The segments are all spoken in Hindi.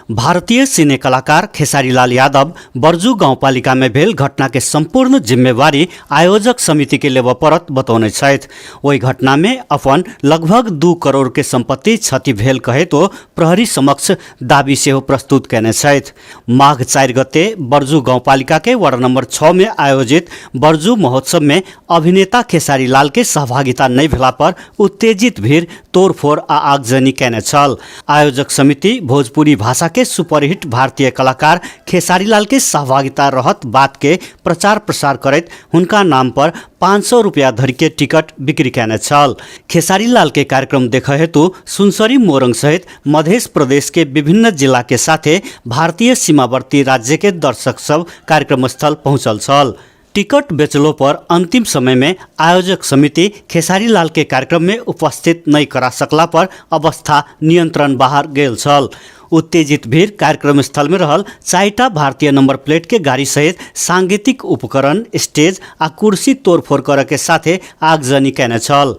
भारतीय सिने कलाकार खेसारीलाल यादव बर्जू गाउँपालिका में भेल घटना के संपूर्ण जिम्मेवारी आयोजक समिति के लेव परत बतौने छथि। वही घटना में अपन लगभग 2 करोड़ के संपत्ति क्षति भेल कहे तो प्रहरी समक्ष दावी सेहो प्रस्तुत कैने छथि। माघ 4 गते बर्जू गाउँपालिका के वार्ड नंबर 6 में आयोजित बर्जू महोत्सव में अभिनेता खेसारीलाल के सहभागिता नहीं भेला पर उत्तेजित भीड़ तोड़फोड़ आ आगजनी कैने छल। आयोजक समिति भोजपुरी भाषा के सुपरहिट भारतीय कलाकार खेसारीलाल के सहभागिता रहत बात के प्रचार प्रसार करत हुनका नाम पर 500 रुपया धरि के टिकट बिक्री कैने छल। खेसारीलाल के कार्यक्रम देखे हेतु सुनसरी मोरंग सहित मध्य प्रदेश के विभिन्न जिला के साथे भारतीय सीमावर्ती राज्य के दर्शक सब कार्यक्रम स्थल पहुंचल छल। टिकट बेचलो पर अंतिम समय में आयोजक समिति खेसारीलाल के कार्यक्रम में उपस्थित नहीं करा सकला पर अवस्था नियंत्रण बाहर गेल छल। उत्तेजित भीड़ कार्यक्रम स्थल में रहल 4टा भारतीय नंबर प्लेट के गाड़ी सहित सांगीतिक उपकरण, स्टेज आ कुर्सी तोड़फोड़ करे के साथे आगजनी कैने छल।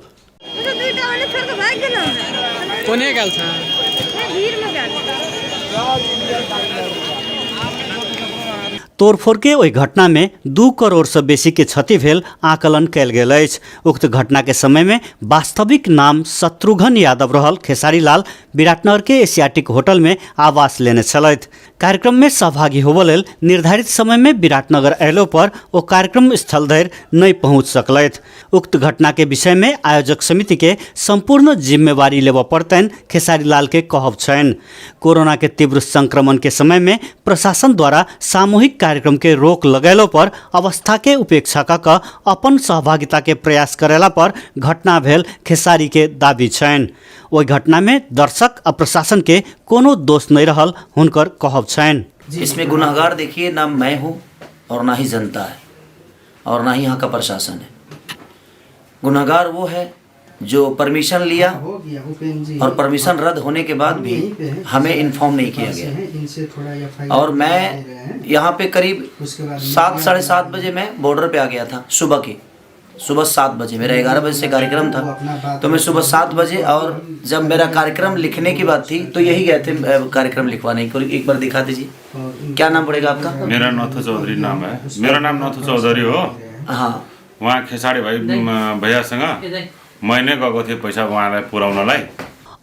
तोड़फोड़ के ओहि घटना में 2 करोड़ से बेसी के क्षति भेल आकलन कैल गेल अछि। उक्त घटना के समय में वास्तविक नाम शत्रुघ्न यादव रहल खेसारीलाल विराटनगर के एशियाटिक होटल में आवास लेने छलथि। कार्यक्रम में सहभागी होबऽ लेल निर्धारित समय में विराटनगर अयलो पर ओ कार्यक्रम स्थल धरि नहीं पहुँच सकलथि। उक्त घटना के विषय में आयोजक समिति के संपूर्ण जिम्मेवारी लेबऽ पड़तनि खेसारीलाल के कहब छनि। कोरोना के तीव्र संक्रमण के समय में प्रशासन द्वारा सामूहिक कार्यक्रम के रोक लगैलो पर अवस्था के उपेक्षा क अपन सहभागिता के प्रयास करेला पर घटना भेल खेसारी के दावी छनि। ओहि घटना में दर्शक आ प्रशासन के कोनो दोष नहीं रहल हुनकर कहब छनि। इसमें गुनाहगार देखिए ना मैं हूँ और ना ही जनता है और ना ही यहाँ का प्रशासन है। गुनाहगार वो है जो परमिशन लिया और परमिशन रद्द होने के बाद भी हमें इन्फॉर्म नहीं किया गया। और मैं यहाँ पे करीब 7 साढ़े 7 बजे मैं बॉर्डर पे आ गया था। सुबह 7 बजे मेरा 11 बजे से कार्यक्रम था, तो मैं सुबह 7 बजे, और जब मेरा कार्यक्रम लिखने की बात थी तो यही गए थे कार्यक्रम लिखवाने को। एक बार दिखा दीजिए, क्या नाम पड़ेगा आपका? मेरा नथु चौधरी नाम है। मेरा नाम नथु चौधरी हो। हाँ, वहाँ खेसारी भाई भैयासँग मैंने गएको थिएँ पैसा उहाँलाई पुर्याउनलाई।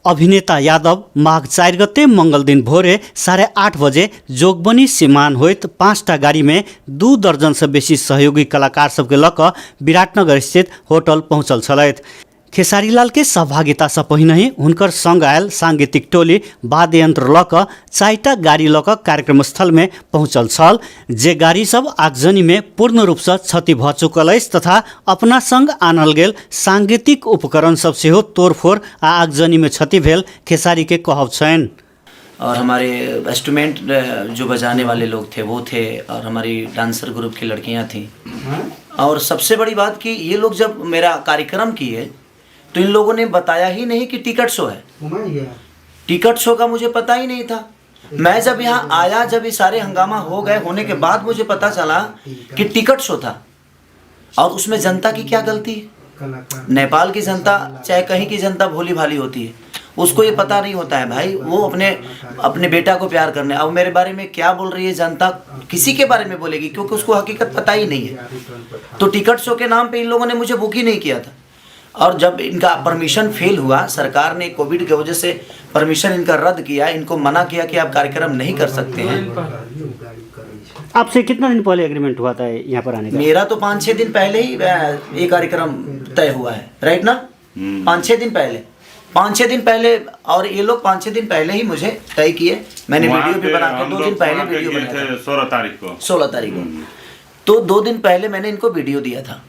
अभिनेता यादव माघ 4 गते मंगल दिन भोरे 8:30 बजे जोगबनी सीमान होइत 5टा गाड़ी में 2 दर्जन से बेसी सहयोगी कलाकार सबके लऽ कऽ विराटनगर स्थित होटल पहुँचल छलथि। खेसारीलाल के सहभागिता से पहिने हुनकर संग आयल सांगीतिक टोली वाद्य यंत्र लऽ कऽ 4टा गाड़ी लऽ कऽ कार्यक्रम स्थल में पहुँचल छल। जे गाड़ी सब आगजनी में पूर्ण रूप से क्षति भ चुकल अछि तथा अपना संग आनल गेल सांगीतिक उपकरण सब सेहो तोड़फोड़ आ आगजनी में क्षति भेल खेसारी के कहब छनि। और हमारे इंस्ट्रूमेंट जो बजाने वाले लोग थे वो थे, और हमारी डांसर ग्रुप की लड़कियां थीं। और सबसे बड़ी बात कि ये लोग जब मेरा कार्यक्रम किए तो इन लोगों ने बताया ही नहीं कि टिकट शो है। टिकट शो का मुझे पता ही नहीं था। मैं जब यहाँ आया, जब ये सारे हंगामा हो गए होने के बाद मुझे पता चला कि टिकट शो था। और उसमें जनता की क्या गलती है? नेपाल की जनता चाहे कहीं की जनता भोली भाली होती है, उसको ये पता नहीं होता है भाई। वो अपने बेटा को प्यार करने, अब मेरे बारे में क्या बोल रही है जनता, किसी के बारे में बोलेगी क्योंकि उसको हकीकत पता ही नहीं है। तो टिकट शो के नाम पे इन लोगों ने मुझे बुक ही नहीं किया था। और जब इनका परमिशन फेल हुआ, सरकार ने कोविड की वजह से परमिशन इनका रद्द किया, इनको मना किया कि आप कार्यक्रम नहीं कर सकते हैं। आपसे कितना दिन पहले एग्रीमेंट हुआ था यहाँ पर आने का? मेरा तो 5-6 दिन पहले ही ये कार्यक्रम तय हुआ है, राइट ना? 5-6 दिन पहले और ये लोग 5-6 दिन पहले ही मुझे तय किए। मैंने वीडियो भी बना के 2 दिन पहले वीडियो बनाया, 16 तारीख को। तो 2 दिन पहले मैंने इनको वीडियो दिया था,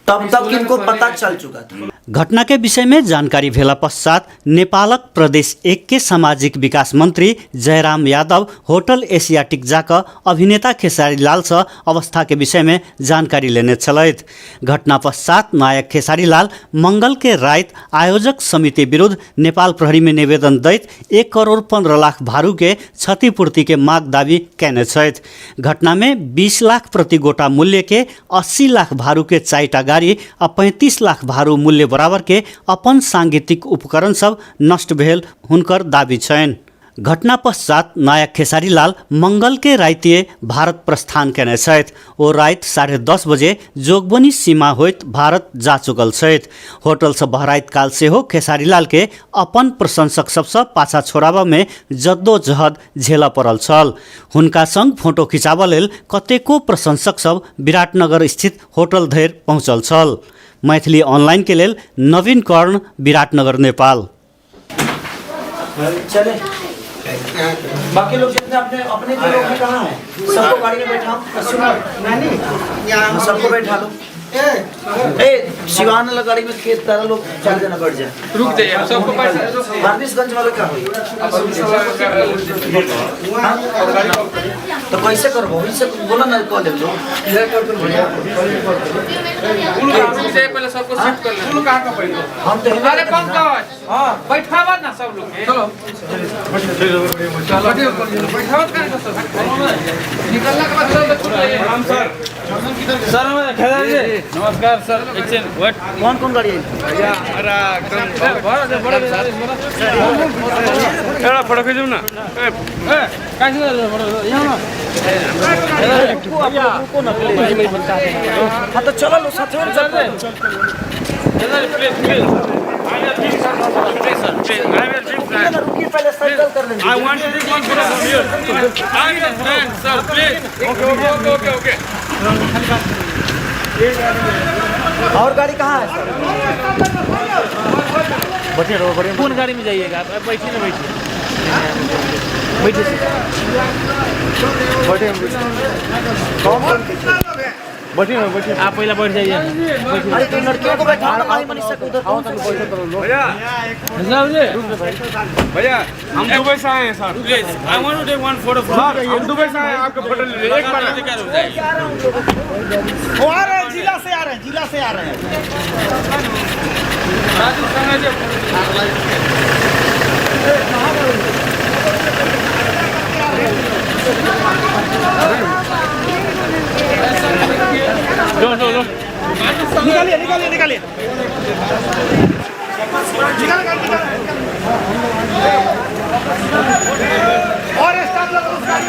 तब तक इनको पता चल चुका था। घटना के विषय में जानकारी भेला पश्चात नेपालक प्रदेश 1 के सामाजिक विकास मंत्री जयराम यादव होटल एशियाटिक जाकर अभिनेता खेसारीलाल से अवस्था के विषय में जानकारी लेने छलथि। घटना पश्चात नायक खेसारीलाल मंगल के रात आयोजक समिति विरुद्ध नेपाल प्रहरी में निवेदन दैत 1 करोड़ 15 लाख भारू के क्षतिपूर्ति के माग दावी कैने छथि। घटना में 20 लाख प्रति गोटा मूल्य के 80 लाख भारू के 4टा गाड़ी आ 35 लाख भारू मूल्य बराबर के अपन सांगीतिक उपकरण सब नष्ट भेल हुनकर दावी छनि। घटना पश्चात नायक खेसारीलाल मंगल के राइतिए भारत प्रस्थान केने छथि। ओ रात 10:30 बजे जोगबनी सीमा होइत भारत जा चुकल छथि। होटल से बहराइत काल से हो खेसारीलाल के अपन प्रशंसक सबसे पाछा छोड़ाबा में जद्दोजहद झेल पड़ल छल। हुनका संग फोटो खिचाबा लेल कतेको प्रशंसक सब विराटनगर स्थित होटल धरि पहुँचल छल। मैथिली ऑनलाइन के लेल नवीन कर्ण, विराटनगर, नेपाल। चले बाकी लोग जितने अपने अपने जो लोग हैं कहाँ हैं? सबको गाड़ी में बैठाओ, सबको बैठा लो। ए शिवान वाला गाड़ी में के तारा लोग 4 जना बैठ जाए। रुक जाइए, सबको हार्दिसगंज वाले क्या हुई? तो कैसे करबो? इससे बोला ना कॉल ले लो। पहले सबको शिफ्ट कर ले। कहां का पहले? हम तो अरे कौन का? हां बैठावा ना सब लोग। चलो बैठावा का सब। निकलने के बाद सब छूट जाइए। हम सर नमस्कार सर। कौन गाड़ी है? फोटो खींचू ना। हाँ तो चलो लो साथ में चलते। रुकिए पहले सर्कल कर लेंगे। I want to take one photo from here. I understand, sir. Please. Okay. और गाड़ी कहाँ है सर? बैठे रहो, बड़े कौन गाड़ी में जाइएगा? आप बैठिए ना, बैठिए बैठिए आप पहले बैठ जाइए। अरे तो लड़कियों को बैठाओ ना, भाई मनीषा को उधर। भैया हम दुबई से आए हैं sir. Please I want to take one photo from. हम दुबई से आए हैं, आपका फोटो ले लीजिए एक बार। वो आ रहे हैं, जिला से आ रहे हैं। निकालिए। और स्टाफ लोग उस गाड़ी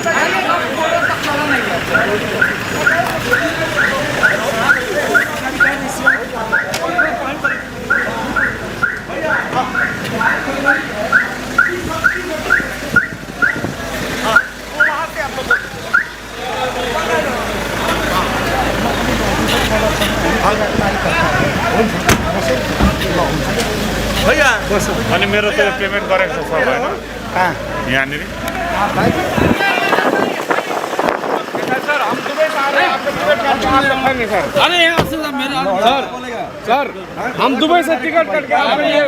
भैया अनि मेरो त पेमेन्ट गरेको छ सर हैन? कहाँ? यहाँनिर सर हम दुबई से आ रहे हैं, आपका टिकट काट के सर। अरे यहाँ से मेरा सर हम दुबई से टिकट कट के आ रहे हैं।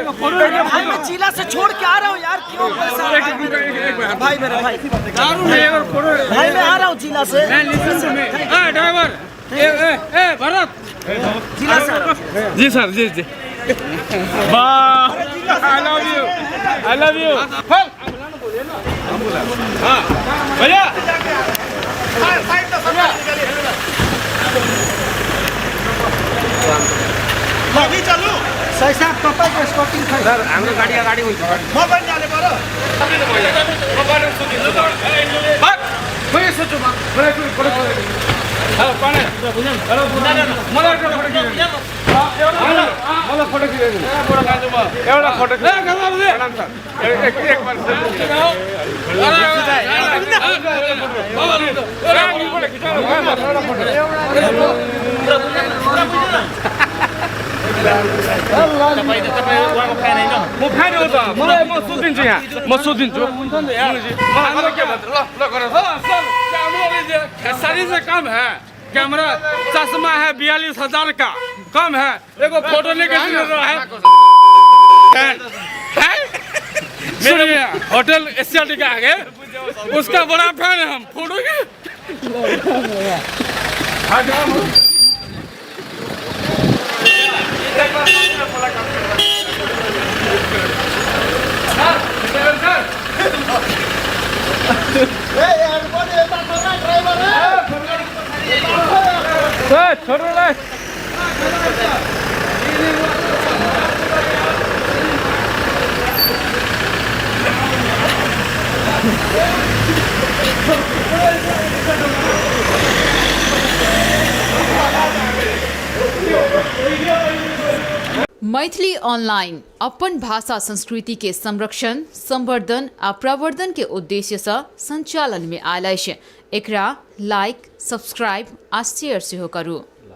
भाई मैं जिला से छोड़ के आ रहा हूँ यार, क्यों पैसा? भाई मेरा भाई भाई मैं आ रहा हूँ जिला से। ड्राइवर ए भरत जिला से। जी सर जी वाह आई लव यू हाँ भैया अभी चलू सही साहब तपाईको स्पोर्टिङ छ सर हाम्रो गाडी अगाडि हुन्छ म पनि जाने पर्यो। म फ्यान हो त मलाई म सुतिन्छु यहाँ म सुतिन्छु मलाई के भन्छ ल गर खेसारी से कम है कैमरा चश्मा है 42,000 का कम है एगो फोटो लेके रहा है सुनिए होटल एशियाटिक के आगे उसका बड़ा फैन है हम फोटो के छोड़ो ना मैथिली ऑनलाइन अपन भाषा संस्कृति के संरक्षण, संवर्धन आ प्रवर्धन के उद्देश्य से संचालन में आयल अछि। एकरा लाइक, सब्सक्राइब आ शेयर सेहो करू।